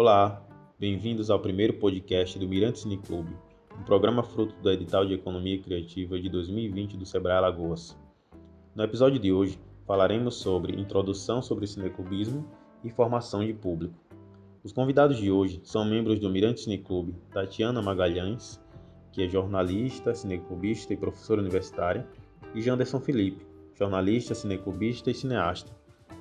Olá, bem-vindos ao primeiro podcast do Mirante Cine Clube, um programa fruto do edital de Economia Criativa de 2020 do Sebrae Alagoas. No episódio de hoje, falaremos sobre introdução sobre cineclubismo e formação de público. Os convidados de hoje são membros do Mirante Cine Clube, Tatiana Magalhães, que é jornalista, cineclubista e professora universitária, e Janderson Felipe, jornalista, cineclubista e cineasta.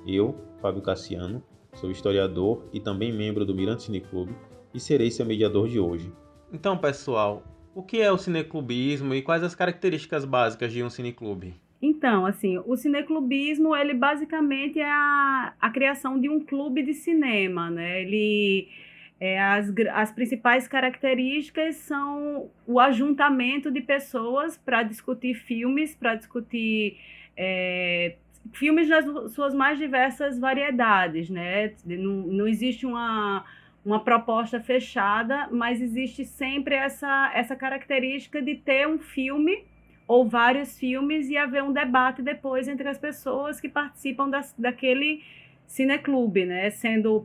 Eu, Fábio Cassiano, sou historiador e também membro do Mirante Cine Clube e serei seu mediador de hoje. Então, pessoal, o que é o cineclubismo e quais as características básicas de um cineclube? Então, assim, o cineclubismo, ele basicamente é a criação de um clube de cinema, né? As principais características são o ajuntamento de pessoas para discutir filmes, para discutir filmes nas suas mais diversas variedades, né? Não existe uma proposta fechada, mas existe sempre essa característica de ter um filme ou vários filmes e haver um debate depois entre as pessoas que participam daquele cineclube, né?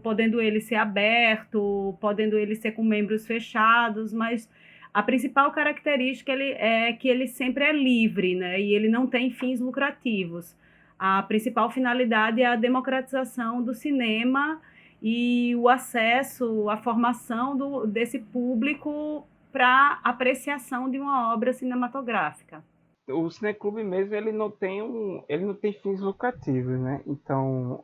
Podendo ele ser aberto, podendo ele ser com membros fechados, mas a principal característica é que ele sempre é livre, né? E ele não tem fins lucrativos. A principal finalidade é a democratização do cinema e o acesso, a formação desse público para apreciação de uma obra cinematográfica. O cineclube mesmo ele não tem fins lucrativos, né? Então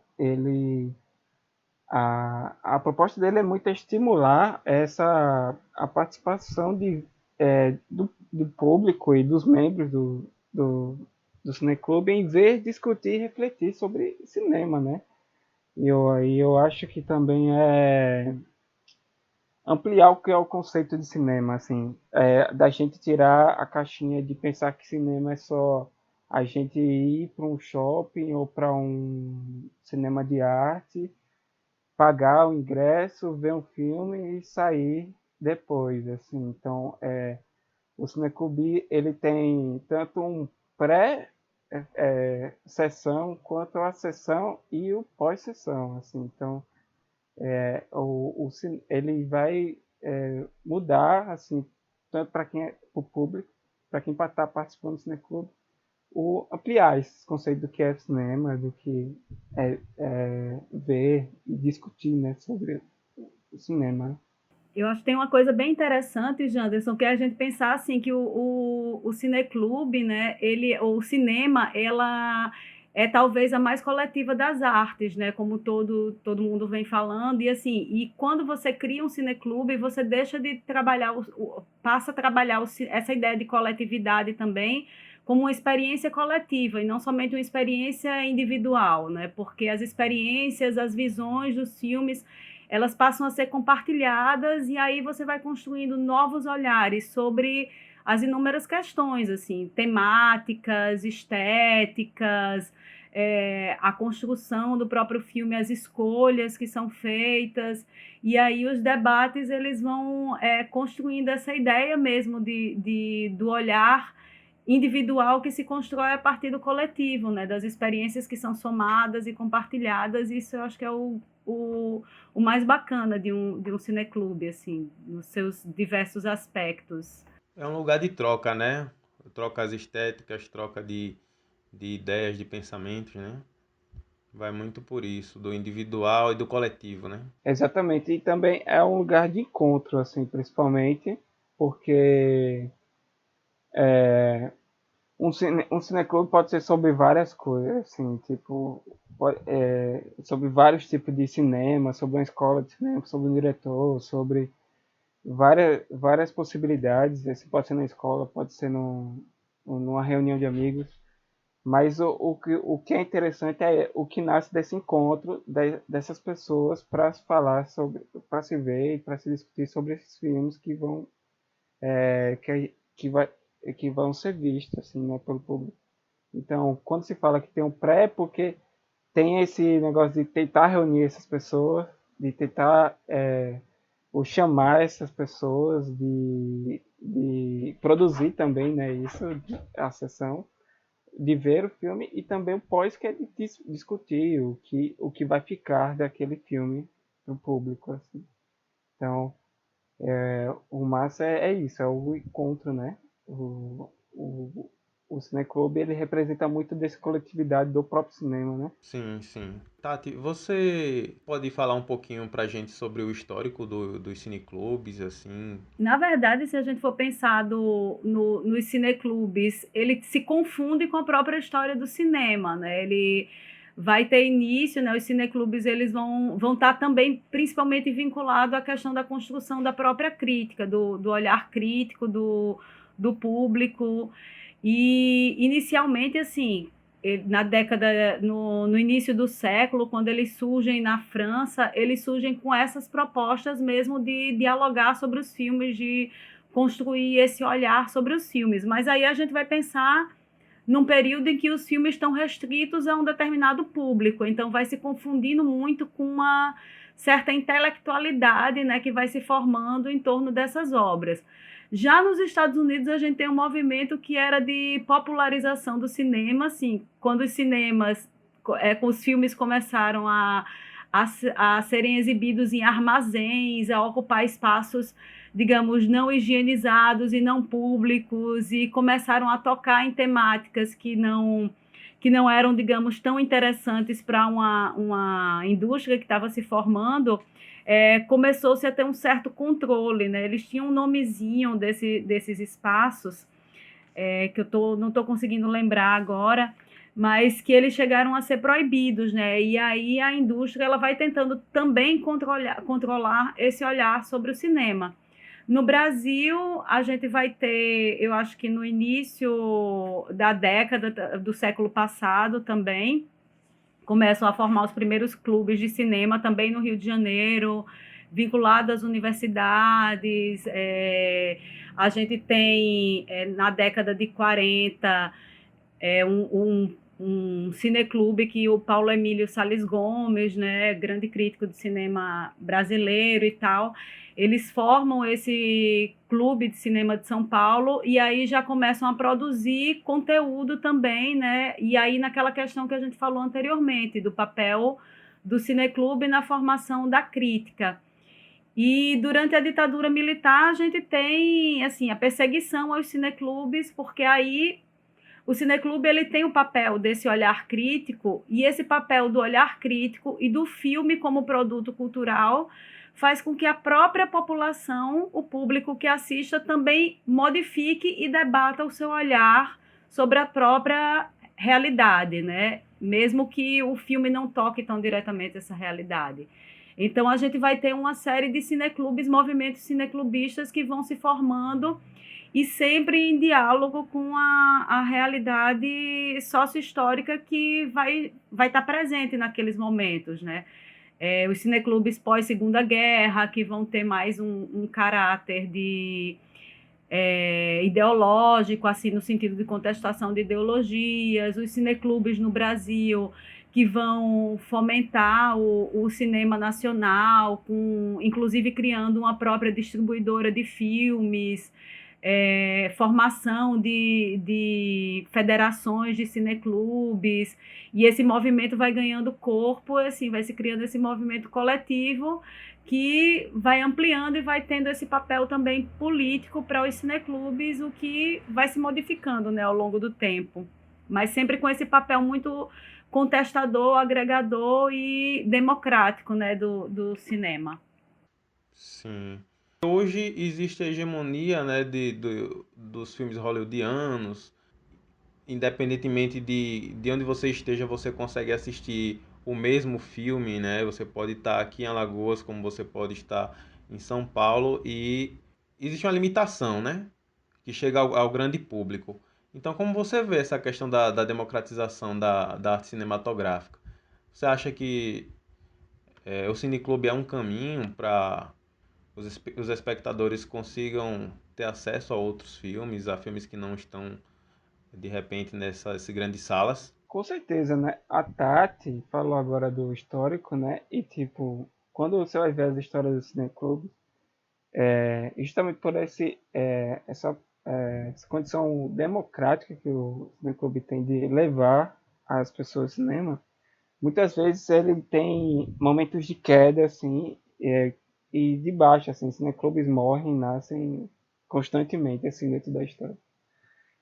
a proposta dele é muito estimular a participação do público e dos membros do cineclube em ver, discutir e refletir sobre cinema, né? E eu acho que também é ampliar o que é o conceito de cinema, assim, da gente tirar a caixinha de pensar que cinema é só a gente ir para um shopping ou para um cinema de arte, pagar o ingresso, ver um filme e sair depois, assim. Então, o Cineclube, ele tem tanto um pré-sessão quanto a sessão e o pós-sessão, assim. Então, ele vai mudar, assim, tanto para quem é o público, para quem está participando do cineclube, ampliar esse conceito do que é cinema, do que é ver e discutir, né, sobre o cinema. Eu acho que tem uma coisa bem interessante, Janderson, que é a gente pensar assim que o cineclube, né, o cinema, ela é talvez a mais coletiva das artes, né, como todo mundo vem falando, e assim, e quando você cria um cineclube, você deixa de trabalhar, passa a trabalhar essa ideia de coletividade também como uma experiência coletiva e não somente uma experiência individual, né, porque as experiências, as visões dos filmes, elas passam a ser compartilhadas e aí você vai construindo novos olhares sobre as inúmeras questões, assim, temáticas, estéticas, a construção do próprio filme, as escolhas que são feitas, e aí os debates eles vão construindo essa ideia mesmo do olhar individual que se constrói a partir do coletivo, né, das experiências que são somadas e compartilhadas. Isso eu acho que é o mais bacana de um cineclube, assim, nos seus diversos aspectos. É um lugar de troca, né? Trocas estéticas, troca de ideias, de pensamentos, né? Vai muito por isso, do individual e do coletivo, né? Exatamente, e também é um lugar de encontro, assim, principalmente, porque um cineclube pode ser sobre várias coisas, assim, tipo, sobre vários tipos de cinema, sobre uma escola de cinema, sobre um diretor, sobre várias possibilidades. Esse pode ser na escola, pode ser numa reunião de amigos, mas o que é interessante é o que nasce desse encontro dessas pessoas para se falar sobre, para se ver e para se discutir sobre esses filmes que vão que vai que vão ser vistos, assim, né, pelo público. Então, quando se fala que tem um pré, porque tem esse negócio de tentar reunir essas pessoas, de tentar ou chamar essas pessoas, de produzir também, né, isso, a sessão, de ver o filme, e também o pós, que é de discutir o que vai ficar daquele filme para o público, assim. Então, o massa é isso, é o encontro, né? O cineclube, ele representa muito dessa coletividade do próprio cinema, né? Sim, sim. Tati, você pode falar um pouquinho pra gente sobre o histórico dos cineclubes, assim? Na verdade, se a gente for pensar nos cineclubes, ele se confunde com a própria história do cinema, né? Ele vai ter início, né? Os cineclubes eles vão estar também principalmente vinculados à questão da construção da própria crítica, do olhar crítico do público. E inicialmente, assim, na década, no início do século, quando eles surgem na França, eles surgem com essas propostas mesmo de dialogar sobre os filmes, de construir esse olhar sobre os filmes. Mas aí a gente vai pensar num período em que os filmes estão restritos a um determinado público, então vai se confundindo muito com uma certa intelectualidade, né, que vai se formando em torno dessas obras. Já nos Estados Unidos, a gente tem um movimento que era de popularização do cinema, assim, quando os cinemas, com os filmes começaram a serem exibidos em armazéns, a ocupar espaços, digamos, não higienizados e não públicos, e começaram a tocar em temáticas que não eram, digamos, tão interessantes para uma indústria que estava se formando. Começou-se a ter um certo controle, né? Eles tinham um nomezinho desses espaços, que não estou conseguindo lembrar agora, mas que eles chegaram a ser proibidos, né? E aí a indústria ela vai tentando também controlar esse olhar sobre o cinema. No Brasil, a gente vai ter, eu acho que no início da década do século passado também, começam a formar os primeiros clubes de cinema também no Rio de Janeiro, vinculados às universidades. A gente tem, na década de 40, um cineclube que o Paulo Emílio Sales Gomes, né, grande crítico de cinema brasileiro e tal, eles formam esse clube de cinema de São Paulo e aí já começam a produzir conteúdo também, né? E aí naquela questão que a gente falou anteriormente, do papel do cineclube na formação da crítica. E durante a ditadura militar a gente tem assim a perseguição aos cineclubes, porque aí o cineclube ele tem o papel desse olhar crítico, e esse papel do olhar crítico e do filme como produto cultural faz com que a própria população, o público que assista, também modifique e debata o seu olhar sobre a própria realidade, né? Mesmo que o filme não toque tão diretamente essa realidade. Então a gente vai ter uma série de cineclubes, movimentos cineclubistas que vão se formando e sempre em diálogo com a realidade sócio-histórica que vai estar presente naqueles momentos, né? Os cineclubes pós-Segunda Guerra, que vão ter mais um caráter ideológico, assim, no sentido de contestação de ideologias, os cineclubes no Brasil, que vão fomentar o cinema nacional, inclusive criando uma própria distribuidora de filmes, formação de federações de cineclubes, e esse movimento vai ganhando corpo, assim, vai se criando esse movimento coletivo que vai ampliando e vai tendo esse papel também político para os cineclubes, o que vai se modificando, né, ao longo do tempo, mas sempre com esse papel muito contestador, agregador e democrático, né, do cinema. Sim. Hoje existe a hegemonia, né, dos filmes hollywoodianos. Independentemente de onde você esteja, você consegue assistir o mesmo filme, né? Você pode estar aqui em Alagoas, como você pode estar em São Paulo, e existe uma limitação, né? Que chega ao grande público. Então, como você vê essa questão da democratização da arte cinematográfica? Você acha que o cineclube é um caminho para os espectadores consigam ter acesso a outros filmes, a filmes que não estão, de repente, nessas grandes salas? Com certeza, né? A Tati falou agora do histórico, né? E, tipo, quando você vai ver as histórias do cineclube, justamente por essa condição democrática que o cineclube tem de levar as pessoas ao cinema, muitas vezes ele tem momentos de queda, assim, e de baixo, assim, cineclubes morrem, nascem constantemente, assim, dentro da história.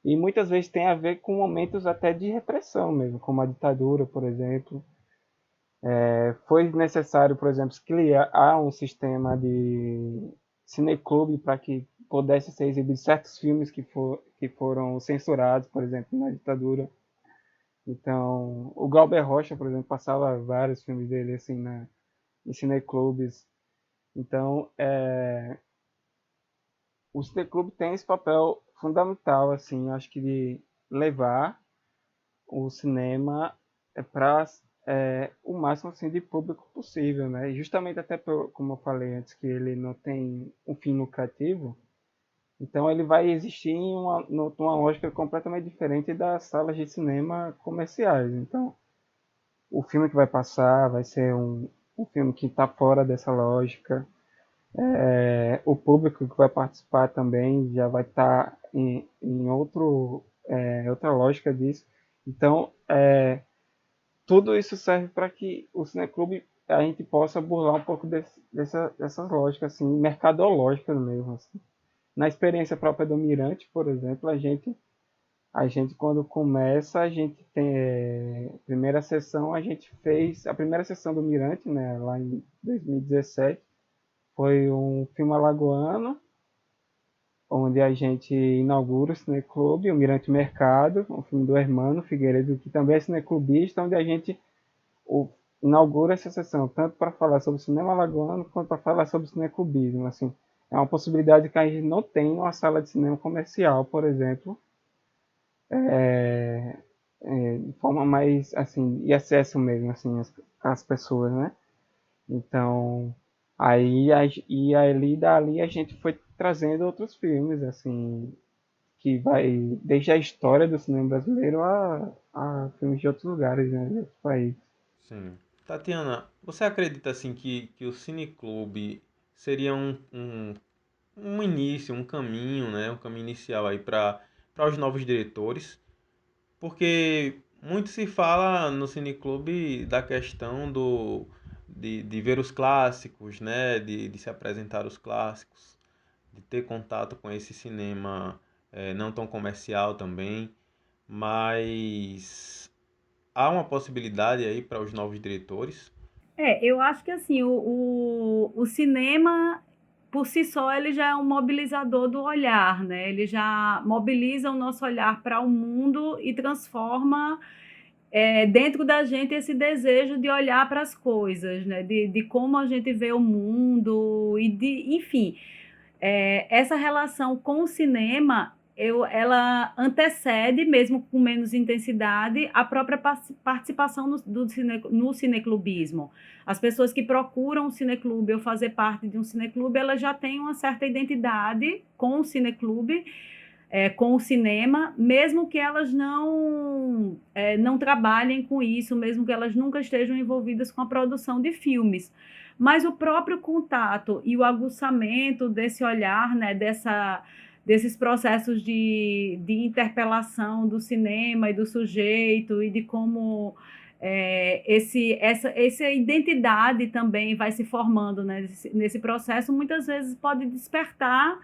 E muitas vezes tem a ver com momentos até de repressão mesmo, como a ditadura, por exemplo. Foi necessário, por exemplo, criar um sistema de cineclube para que pudesse ser exibido certos filmes que foram censurados, por exemplo, na ditadura. Então, o Glauber Rocha, por exemplo, passava vários filmes dele assim em cineclubes. Então, o cineclube tem esse papel fundamental, assim, acho que de levar o cinema para o máximo assim, de público possível, né? E justamente até como eu falei antes, que ele não tem um fim lucrativo, então ele vai existir em numa lógica completamente diferente das salas de cinema comerciais. Então, o filme que vai passar vai ser um filme que está fora dessa lógica. O público que vai participar também já vai estar em outra lógica disso. Então, tudo isso serve para que o cineclube a gente possa burlar um pouco dessas lógicas assim, mercadológicas mesmo. Assim. Na experiência própria do Mirante, por exemplo, a gente quando começa, a gente tem primeira sessão, a primeira sessão do Mirante, né, lá em 2017, foi um filme alagoano, onde a gente inaugura o cineclube, o Mirante Mercado, um filme do Hermano Figueiredo, que também é cineclubista, onde a gente inaugura essa sessão, tanto para falar sobre cinema alagoano, quanto para falar sobre cineclubismo. Assim, é uma possibilidade que a gente não tem numa sala de cinema comercial, por exemplo, de forma mais, assim, de acesso mesmo, assim, às pessoas, né? Então, e ali dali a gente foi trazendo outros filmes, assim, que vai desde a história do cinema brasileiro a filmes de outros lugares, né, de outros países. Sim. Tatiana, você acredita assim que o cineclube seria um início, um caminho, né? Um caminho inicial aí para os novos diretores? Porque muito se fala no cineclube da questão de ver os clássicos, né? De se apresentar os clássicos, de ter contato com esse cinema não tão comercial também, mas há uma possibilidade aí para os novos diretores? Eu acho que assim, o cinema, por si só, ele já é um mobilizador do olhar, né? Ele já mobiliza o nosso olhar para o mundo e transforma dentro da gente esse desejo de olhar para as coisas, né? De como a gente vê o mundo e de, enfim, essa relação com o cinema, ela antecede, mesmo com menos intensidade, a própria participação no cineclubismo. As pessoas que procuram um cineclube ou fazer parte de um cineclube, elas já têm uma certa identidade com o cineclube, com o cinema, mesmo que elas não trabalhem com isso, mesmo que elas nunca estejam envolvidas com a produção de filmes. Mas o próprio contato e o aguçamento desse olhar, né, desses processos de interpelação do cinema e do sujeito e de como essa identidade também vai se formando, né, nesse processo, muitas vezes pode despertar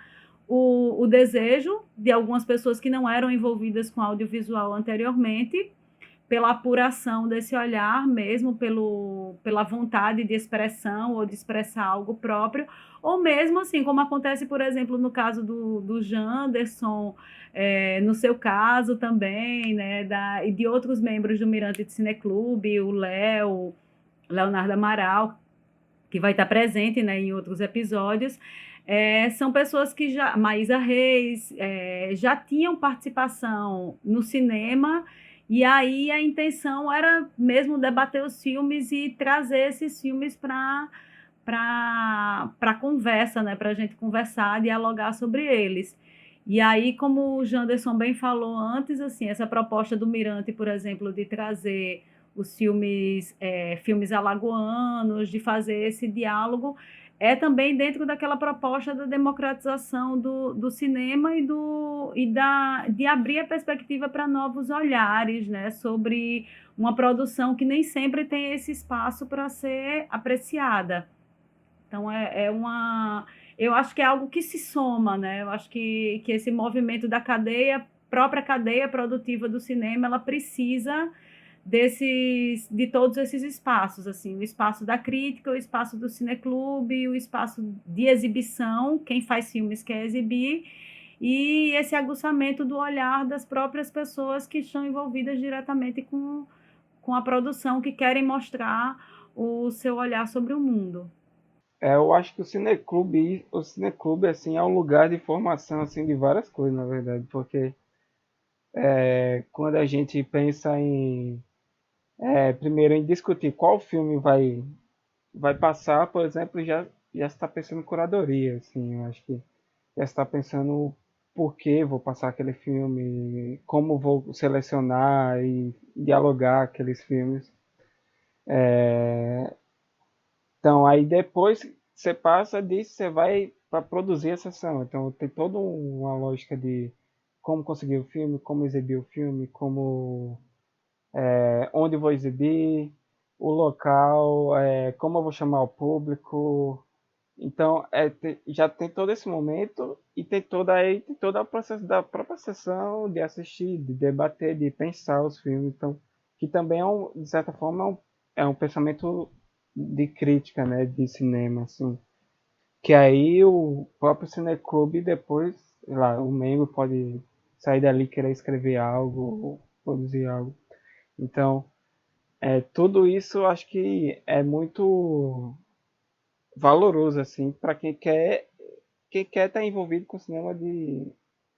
o desejo de algumas pessoas que não eram envolvidas com audiovisual anteriormente, pela apuração desse olhar mesmo, pela vontade de expressão ou de expressar algo próprio, ou mesmo assim, como acontece, por exemplo, no caso do Janderson, no seu caso também, né, e de outros membros do Mirante de Cineclube, o Leonardo Amaral, que vai estar presente, né, em outros episódios. São pessoas que Maísa Reis, já tinham participação no cinema, e aí a intenção era mesmo debater os filmes e trazer esses filmes para conversa, né, para a gente conversar, dialogar sobre eles. E aí, como o Janderson bem falou antes, assim, essa proposta do Mirante, por exemplo, de trazer os filmes alagoanos, de fazer esse diálogo, também dentro daquela proposta da democratização do cinema de abrir a perspectiva para novos olhares, né, sobre uma produção que nem sempre tem esse espaço para ser apreciada. Então, eu acho que é algo que se soma, né? Eu acho que esse movimento da própria cadeia produtiva do cinema, ela precisa de todos esses espaços, assim, o espaço da crítica, o espaço do cineclube, o espaço de exibição, quem faz filmes quer exibir, e esse aguçamento do olhar das próprias pessoas que estão envolvidas diretamente com a produção, que querem mostrar o seu olhar sobre o mundo. Eu acho que o cineclube assim, é um lugar de formação assim, de várias coisas, na verdade, porque quando a gente pensa primeiro em discutir qual filme vai passar, por exemplo, já está pensando em curadoria, assim, eu acho que já está pensando por que vou passar aquele filme, como vou selecionar e dialogar aqueles filmes. Então, aí depois você passa disso, você vai para produzir a sessão. Então, tem toda uma lógica de como conseguir o filme, como exibir o filme, onde vou exibir, o local, como eu vou chamar o público. Então, já tem todo esse momento e tem todo o processo da própria sessão, de assistir, de debater, de pensar os filmes. Então, que também de certa forma, é um pensamento de crítica, né, de cinema, assim. Que aí o próprio cineclube depois, sei lá, o membro pode sair dali e querer escrever algo, ou produzir algo. Então, tudo isso eu acho que é muito valoroso, assim, para quem quer estar envolvido com cinema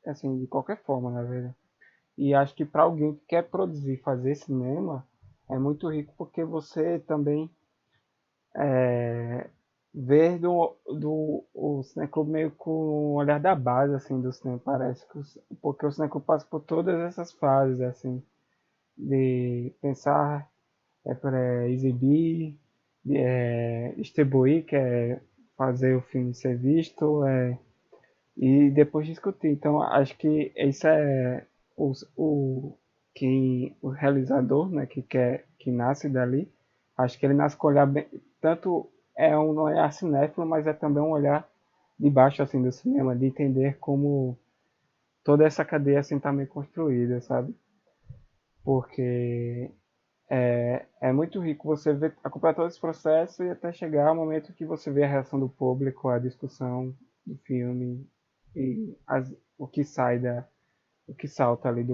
assim, de qualquer forma, na verdade. E acho que para alguém que quer produzir, fazer cinema, é muito rico porque você também vê o cineclube meio com o olhar da base, assim, do cinema. Parece que porque o cineclube passa por todas essas fases, assim, de pensar, para exibir, distribuir, que é fazer o filme ser visto, e depois discutir. Então, acho que isso é o realizador, né, que nasce dali. Acho que ele nasce com olhar bem, tanto é um olhar cinéfilo, mas é também um olhar de baixo assim do cinema, de entender como toda essa cadeia assim está meio construída, sabe? Porque é muito rico você ver, acompanhar todo esse processo e até chegar ao momento que você vê a reação do público, a discussão do filme e o que salta ali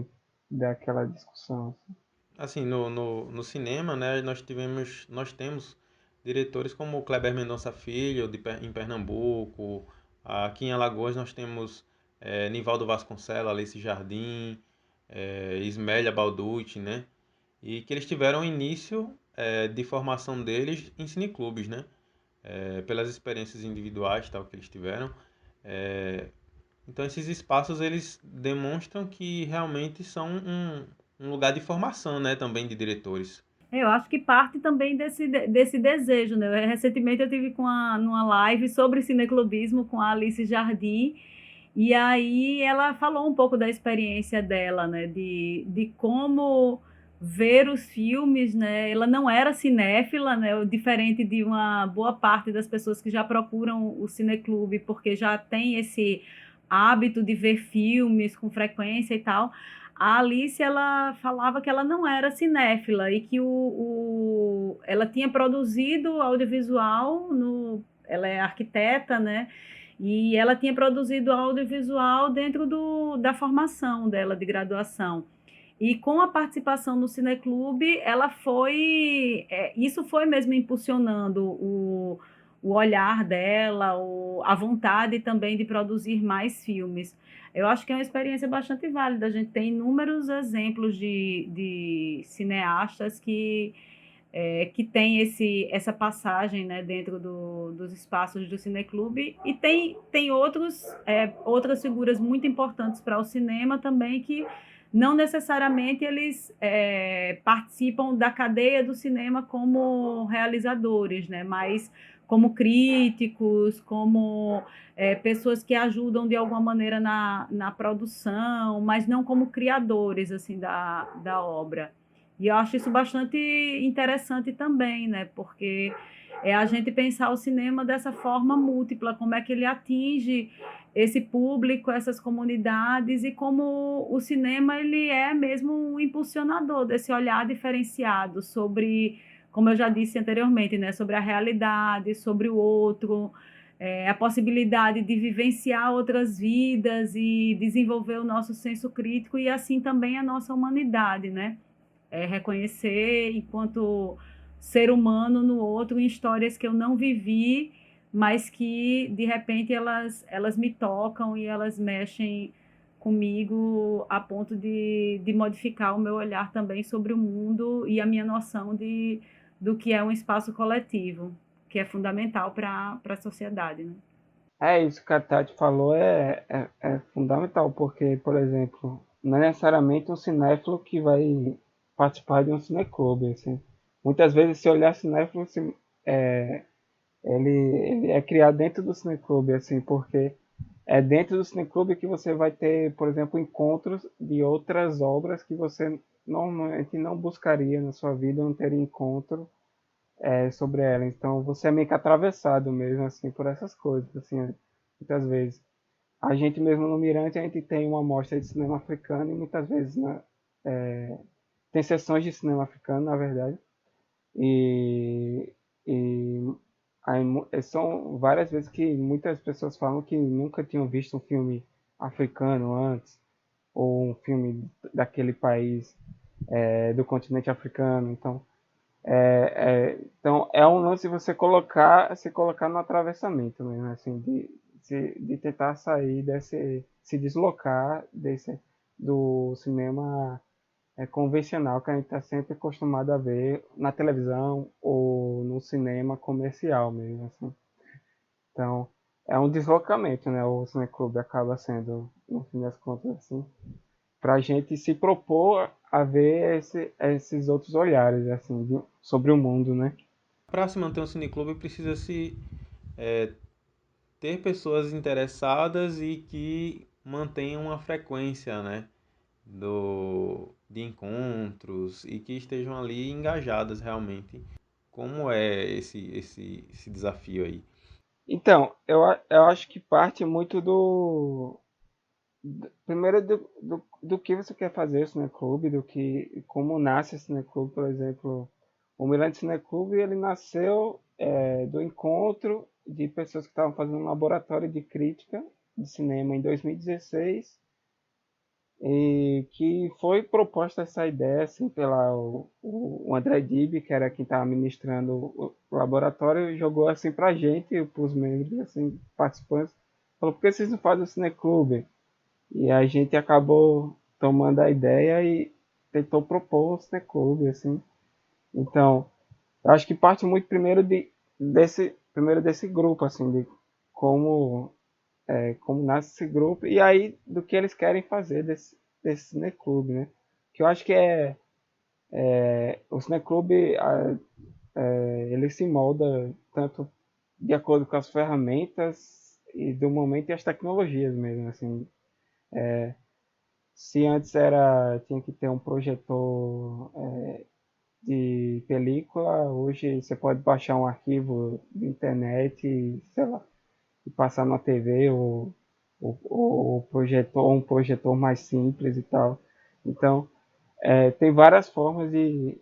daquela discussão. Assim, no cinema, né, nós temos diretores como o Kleber Mendonça Filho, em Pernambuco. Aqui em Alagoas nós temos Nivaldo Vasconcelos, Alice Jardim, Ismélia Balducci, né? E que eles tiveram o início de formação deles em cineclubes, né? Pelas experiências individuais tal que eles tiveram. Então esses espaços eles demonstram que realmente são um lugar de formação, né, também de diretores. Eu acho que parte também desse desejo, né? Recentemente eu tive numa live sobre cineclubismo com a Alice Jardim, e aí ela falou um pouco da experiência dela, né? De como ver os filmes, né? Ela não era cinéfila, né? Diferente de uma boa parte das pessoas que já procuram o cineclube, porque já tem esse hábito de ver filmes com frequência e tal. A Alice, ela falava que ela não era cinéfila e que ela tinha produzido audiovisual, ela é arquiteta, né? E ela tinha produzido audiovisual dentro da formação dela de graduação. E com a participação no Cineclube, isso foi mesmo impulsionando o olhar dela, a vontade também de produzir mais filmes. Eu acho que é uma experiência bastante válida. A gente tem inúmeros exemplos de cineastas que tem essa passagem, né, dentro dos espaços do Cineclube, e tem outras figuras muito importantes para o cinema também que não necessariamente eles participam da cadeia do cinema como realizadores, né, mas como críticos, como pessoas que ajudam de alguma maneira na produção, mas não como criadores assim da obra. E eu acho isso bastante interessante também, né? Porque é a gente pensar o cinema dessa forma múltipla, como é que ele atinge esse público, essas comunidades, e como o cinema ele é mesmo um impulsionador desse olhar diferenciado sobre, como eu já disse anteriormente, né? Sobre a realidade, sobre o outro, a possibilidade de vivenciar outras vidas e desenvolver o nosso senso crítico e assim também a nossa humanidade, né? Reconhecer enquanto ser humano no outro em histórias que eu não vivi, mas que de repente elas me tocam e elas mexem comigo a ponto de modificar o meu olhar também sobre o mundo e a minha noção do que é um espaço coletivo, que é fundamental para a sociedade, né? Isso que a Tati falou é fundamental, porque, por exemplo, não é necessariamente um cinéfilo que vai participar de um cineclube, assim. Muitas vezes, se olhar cinéfilo, é, ele é criado dentro do cineclube, assim, porque é dentro do cineclube que você vai ter, por exemplo, encontros de outras obras que você normalmente não buscaria na sua vida, não teria encontro sobre ela. Então você é meio que atravessado mesmo assim por essas coisas, assim, muitas vezes. A gente mesmo no Mirante a gente tem uma amostra de cinema africano e muitas vezes, né, tem sessões de cinema africano, na verdade. E, e aí, são várias vezes que muitas pessoas falam que nunca tinham visto um filme africano antes, ou um filme daquele país, do continente africano. Então é um lance de você se colocar no atravessamento mesmo, assim, de tentar sair se deslocar do cinema convencional que a gente está sempre acostumado a ver na televisão ou no cinema comercial mesmo, assim. Então é um deslocamento, né? O cineclube acaba sendo, no fim das contas, assim, para a gente se propor a ver esses outros olhares, assim, sobre o mundo, né? Para se manter um cineclube precisa se ter pessoas interessadas e que mantenham uma frequência, né, de encontros e que estejam ali engajadas realmente. Como é esse desafio aí? Então, eu acho que parte muito primeiro do que você quer fazer no cineclube, como nasce o cineclube, por exemplo. O Mirante Cineclube, ele nasceu do encontro de pessoas que estavam fazendo um laboratório de crítica de cinema em 2016 e que foi proposta essa ideia assim pela o André Dib, que era quem estava ministrando o laboratório, e jogou assim pra gente, pros membros, assim, participantes, falou: por que vocês não fazem o cineclube? E a gente acabou tomando a ideia e tentou propor o cineclube, assim. Então, eu acho que parte muito primeiro desse grupo, assim, de como como nasce esse grupo e aí do que eles querem fazer desse cineclube, né? Que eu acho que o cineclube, ele se molda tanto de acordo com as ferramentas e do momento e as tecnologias mesmo, assim. Se antes tinha que ter um projetor de película, hoje você pode baixar um arquivo de internet e, sei lá, e passar na TV ou projetor, um projetor mais simples e tal. Então, tem várias formas e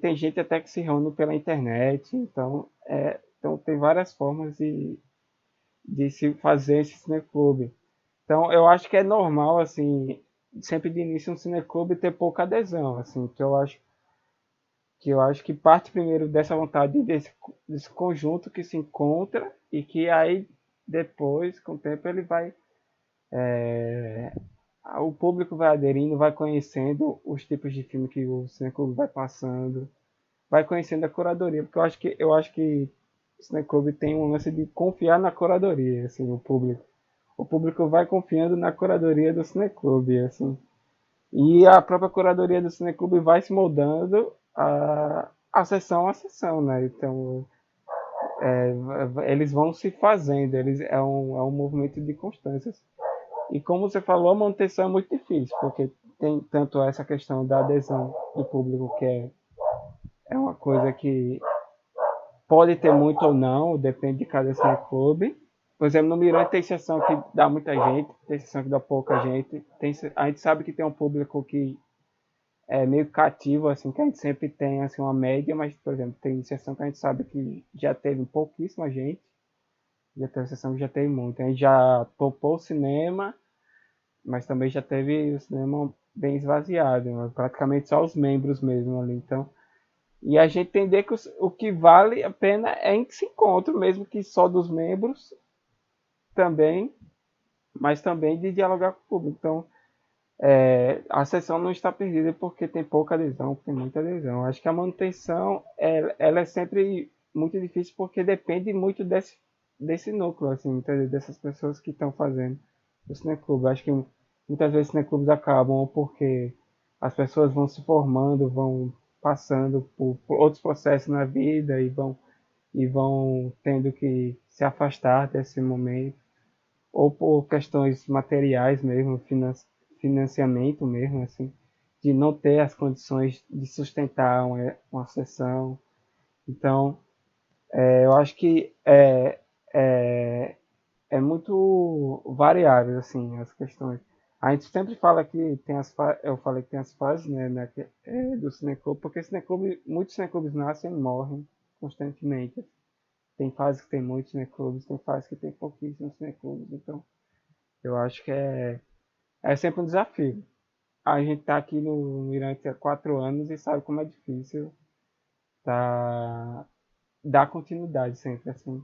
tem gente até que se reúne pela internet. Então tem várias formas de se fazer esse cineclube. Então, eu acho que é normal, assim, sempre de início um cineclube ter pouca adesão, assim, que eu acho que parte primeiro dessa vontade desse conjunto que se encontra e que aí depois, com o tempo, ele vai o público vai aderindo, vai conhecendo os tipos de filme que o Cineclube vai passando, vai conhecendo a curadoria, porque eu acho que o Cineclube tem um lance de confiar na curadoria, assim, o público. O público vai confiando na curadoria do Cineclube, assim. E a própria curadoria do Cineclube vai se moldando a sessão, né? Então, eles vão se fazendo, é um movimento de constâncias. E como você falou, a manutenção é muito difícil, porque tem tanto essa questão da adesão do público, que é uma coisa que pode ter muito ou não, depende de cada cineclube. Por exemplo, no Mirante tem sessão que dá muita gente, tem sessão que dá pouca gente. A gente sabe que tem um público que é meio cativo, assim, que a gente sempre tem assim, uma média, mas, por exemplo, tem sessão que a gente sabe que já teve pouquíssima gente, já teve sessão que já teve muito. A gente já topou o cinema, mas também já teve o cinema bem esvaziado, né? Praticamente só os membros mesmo ali. Então, e a gente entender que o que vale a pena é esse encontro, mesmo que só dos membros também, mas também de dialogar com o público. Então, a sessão não está perdida porque tem pouca adesão, tem muita adesão. Acho que a manutenção ela é sempre muito difícil porque depende muito desse núcleo, assim, dessas pessoas que estão fazendo o cineclube. Acho que muitas vezes cineclubes acabam porque as pessoas vão se formando, vão passando por outros processos na vida e vão tendo que se afastar desse momento, ou por questões materiais mesmo, financiamento mesmo, assim, de não ter as condições de sustentar uma sessão. Então, eu acho que é muito variável, assim, as questões. A gente sempre fala que eu falei que tem as fases, né, do cineclube, porque muitos cineclubes nascem e morrem constantemente. Tem fases que tem muitos cineclubes, tem fases que tem pouquíssimos cineclubes, então eu acho que é sempre um desafio. A gente está aqui no Mirante há 4 anos e sabe como é difícil dar continuidade sempre, assim.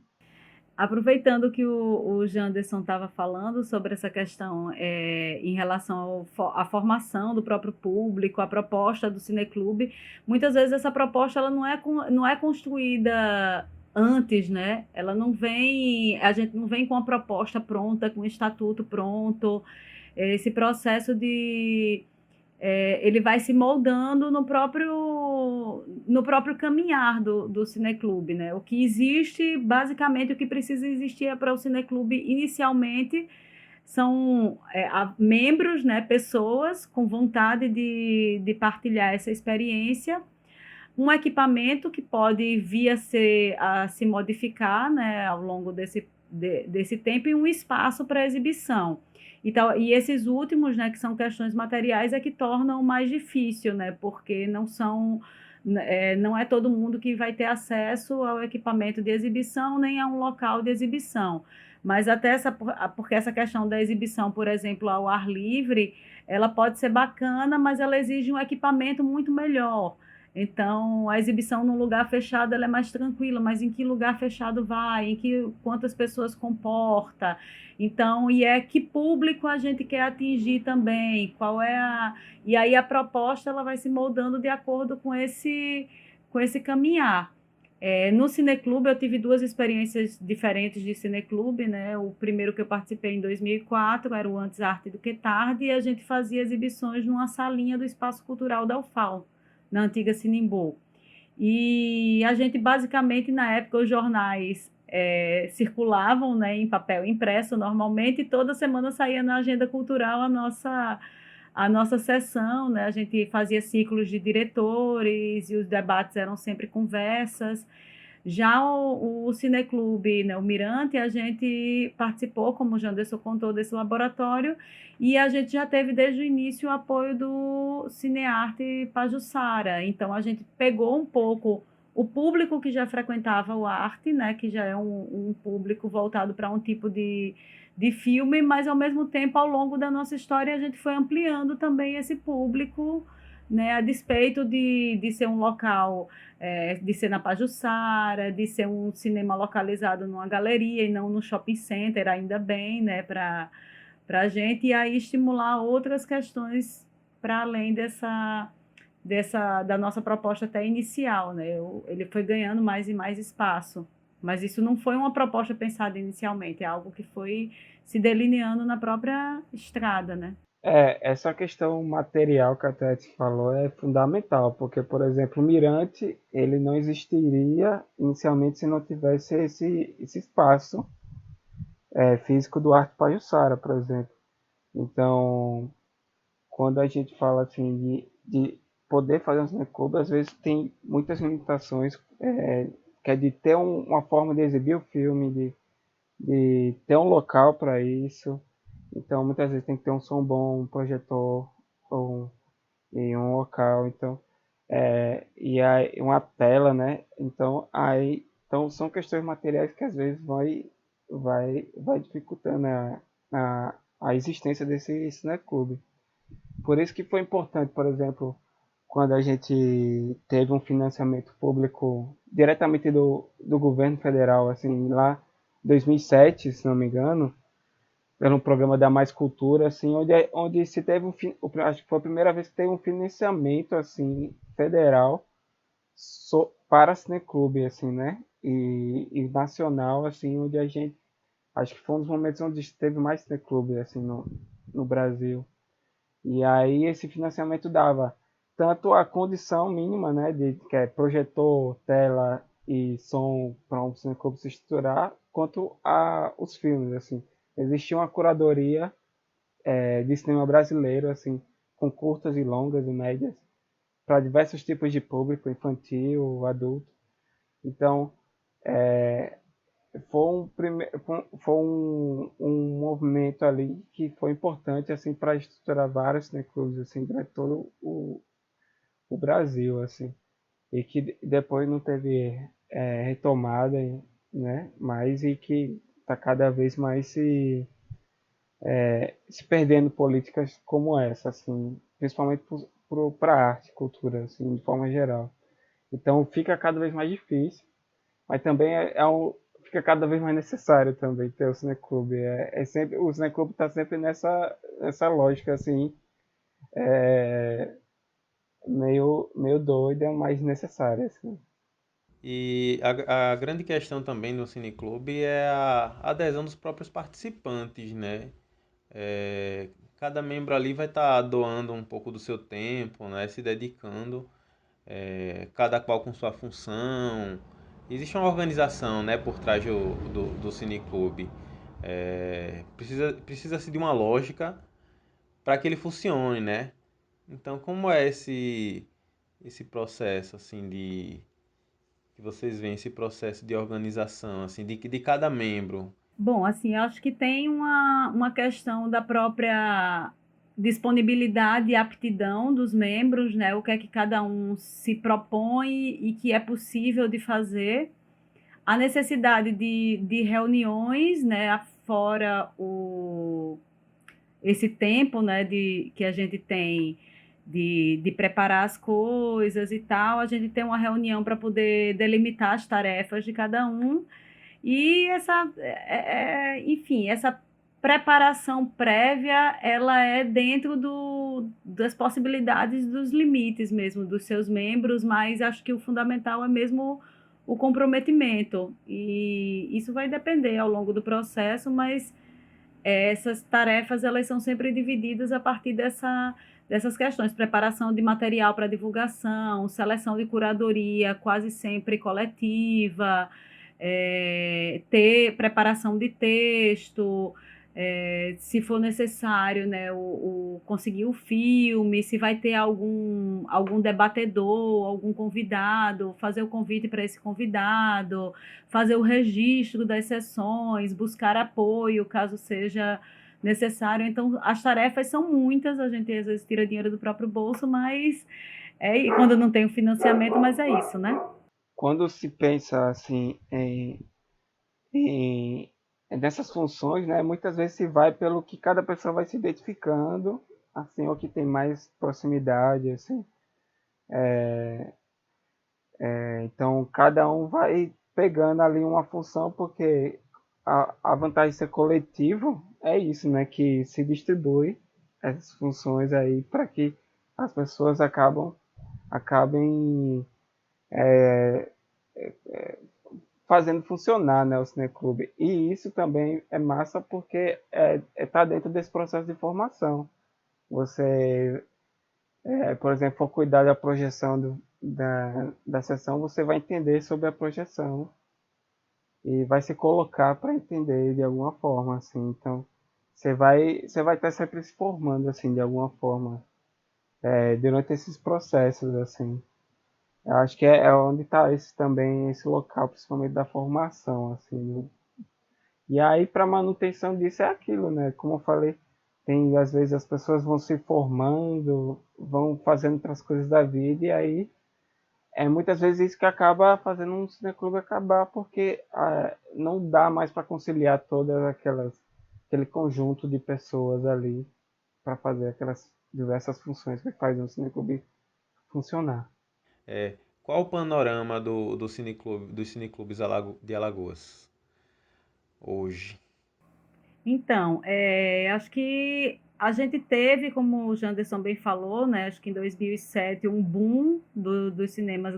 Aproveitando que o Janderson estava falando sobre essa questão em relação à formação do próprio público, a proposta do cineclube, muitas vezes essa proposta ela não é construída antes, né? Ela não vem, a gente não vem com a proposta pronta, com o estatuto pronto. Esse processo ele vai se moldando no próprio caminhar do cineclube, né? O que existe, basicamente, o que precisa existir para o cineclube inicialmente são membros, né, pessoas com vontade de partilhar essa experiência, um equipamento que pode vir a se modificar, né, ao longo desse tempo, e um espaço para exibição. E esses últimos, né, que são questões materiais, é que tornam mais difícil, né, porque não é todo mundo que vai ter acesso ao equipamento de exibição, nem a um local de exibição. Mas porque essa questão da exibição, por exemplo, ao ar livre, ela pode ser bacana, mas ela exige um equipamento muito melhor. Então, a exibição num lugar fechado ela é mais tranquila, mas em que lugar fechado vai? Quantas pessoas comporta? Então, que público a gente quer atingir também? E aí a proposta ela vai se moldando de acordo com esse caminhar. No Cineclube, eu tive 2 experiências diferentes de Cineclube, né? O primeiro que eu participei em 2004 era o Antes Arte do que Tarde, e a gente fazia exibições numa salinha do Espaço Cultural da UFAL, na antiga Sinimbu. E a gente, basicamente, na época, os jornais circulavam, né, em papel impresso normalmente, e toda semana saía na agenda cultural a nossa sessão, né? A gente fazia ciclos de diretores e os debates eram sempre conversas. Já o Cineclube, né, o Mirante, a gente participou, como o Janderson contou, desse laboratório, e a gente já teve desde o início o apoio do Cinearte Pajuçara. Então, a gente pegou um pouco o público que já frequentava o arte, né, que já é um público voltado para um tipo de filme, mas, ao mesmo tempo, ao longo da nossa história, a gente foi ampliando também esse público, né, a despeito de ser um local, de ser na Pajuçara, de ser um cinema localizado numa galeria e não no shopping center, ainda bem, né, para a gente, e aí estimular outras questões para além da nossa proposta até inicial, né? Ele foi ganhando mais e mais espaço, mas isso não foi uma proposta pensada inicialmente, é algo que foi se delineando na própria estrada, né? Essa questão material que a Tati falou é fundamental, porque, por exemplo, o Mirante, ele não existiria inicialmente se não tivesse esse espaço físico do Arte Pajuçara, por exemplo. Então, quando a gente fala assim de poder fazer um cineclube, às vezes tem muitas limitações, que é de ter uma forma de exibir o filme, de ter um local para isso. Então, muitas vezes tem que ter um som bom, um projetor e um local. Então, e aí uma tela, né? Então são questões materiais que às vezes vai dificultando a existência desse cineclube. Por isso que foi importante, por exemplo, quando a gente teve um financiamento público diretamente do governo federal, assim, lá em 2007, se não me engano, pelo programa da Mais Cultura, assim, onde se teve acho que foi a primeira vez que teve um financiamento, assim, federal para cineclube, assim, né? E nacional, assim, onde a gente, acho que foi um dos momentos onde teve mais cineclube, assim, no Brasil. E aí esse financiamento dava tanto a condição mínima, né, que é projetor, tela e som para um cineclube se estruturar, quanto os filmes, assim. Existia uma curadoria de cinema brasileiro, assim, com curtas e longas e médias, para diversos tipos de público, infantil, adulto. Então, foi um movimento ali que foi importante assim para estruturar vários cineclubes assim durante todo o Brasil assim e que depois não teve retomada, né, mas e que está cada vez mais se perdendo políticas como essa, assim, principalmente para a arte e cultura, assim, de forma geral. Então fica cada vez mais difícil, mas também fica cada vez mais necessário também ter o cineclube. O cineclube está sempre nessa lógica, assim, meio doida, mas necessária, assim. E a grande questão também no cineclube é a adesão dos próprios participantes, né? Cada membro ali vai estar doando um pouco do seu tempo, né? Se dedicando, cada qual com sua função. Existe uma organização, né, por trás do cineclube. Precisa-se de uma lógica para que ele funcione, né? Então, como é esse processo, assim, que vocês veem, esse processo de organização, assim, de cada membro? Bom, assim, eu acho que tem uma questão da própria disponibilidade e aptidão dos membros, né? O que é que cada um se propõe e que é possível de fazer. A necessidade de reuniões, né? Fora esse tempo, né? Que a gente tem de preparar as coisas e tal, a gente tem uma reunião para poder delimitar as tarefas de cada um e enfim, essa preparação prévia, ela é dentro das possibilidades, dos limites mesmo dos seus membros, mas acho que o fundamental é mesmo o comprometimento. E isso vai depender ao longo do processo, mas essas tarefas elas são sempre divididas a partir dessas questões, preparação de material para divulgação, seleção de curadoria quase sempre coletiva, ter preparação de texto, se for necessário, né, conseguir o filme, se vai ter algum debatedor, algum convidado, fazer o convite para esse convidado, fazer o registro das sessões, buscar apoio caso seja necessário. Então, as tarefas são muitas, a gente às vezes tira dinheiro do próprio bolso, mas e quando não tem o financiamento, mas é isso, né? Quando se pensa assim em nessas funções, né, muitas vezes se vai pelo que cada pessoa vai se identificando, assim, ou que tem mais proximidade, assim. Então, cada um vai pegando ali uma função, porque a vantagem de ser coletivo é isso, né? Que se distribui essas funções aí para que as pessoas acabem fazendo funcionar, né, o cineclube. E isso também é massa porque tá dentro desse processo de formação. Você, por exemplo, for cuidar da projeção da sessão, você vai entender sobre a projeção e vai se colocar para entender de alguma forma, assim. Então, você vai estar sempre se formando, assim, de alguma forma, durante esses processos, assim. Eu acho que é onde está também esse local, principalmente da formação, assim, né? E aí, para manutenção disso é aquilo, né? Como eu falei, às vezes as pessoas vão se formando, vão fazendo outras coisas da vida, e aí muitas vezes isso que acaba fazendo um cineclube acabar, porque não dá mais para conciliar aquele conjunto de pessoas ali para fazer aquelas diversas funções que faz um cineclube funcionar. Qual o panorama dos cineclubes de Alagoas hoje? Então, acho que a gente teve, como o Janderson bem falou, né, acho que em 2007, um boom dos cinemas,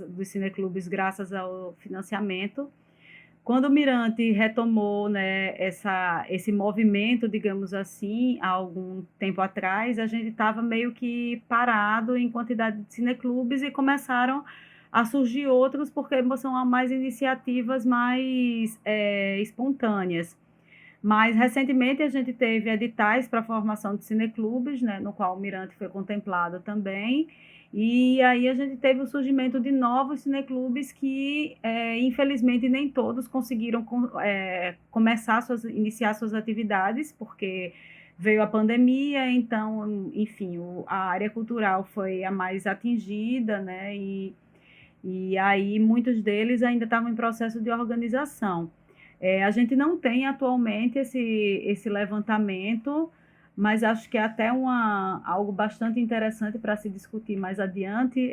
dos cineclubes, graças ao financiamento. Quando o Mirante retomou, né, esse movimento, digamos assim, há algum tempo atrás, a gente estava meio que parado em quantidade de cineclubes e começaram a surgir outros, porque são mais iniciativas mais espontâneas. Mas, recentemente, a gente teve editais para a formação de cineclubes, né, no qual o Mirante foi contemplado também, e aí a gente teve o surgimento de novos cineclubes que, infelizmente, nem todos conseguiram iniciar suas atividades, porque veio a pandemia, então, enfim, a área cultural foi a mais atingida, né, e aí muitos deles ainda estavam em processo de organização. A gente não tem atualmente esse levantamento, mas acho que é até algo bastante interessante para se discutir mais adiante,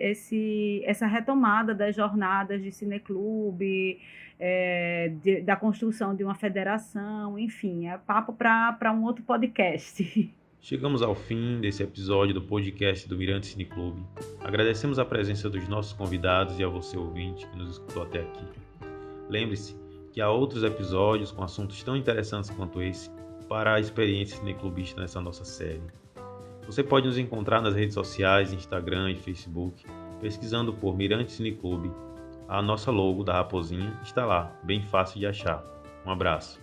essa retomada das jornadas de cineclube, da construção de uma federação, enfim, é papo para um outro podcast. Chegamos ao fim desse episódio do podcast do Mirante Cineclube. Agradecemos a presença dos nossos convidados e a você, ouvinte, que nos escutou até aqui. Lembre-se que há outros episódios com assuntos tão interessantes quanto esse para a experiência cineclubista nessa nossa série. Você pode nos encontrar nas redes sociais, Instagram e Facebook, pesquisando por Mirante Cineclube. A nossa logo da raposinha está lá, bem fácil de achar. Um abraço.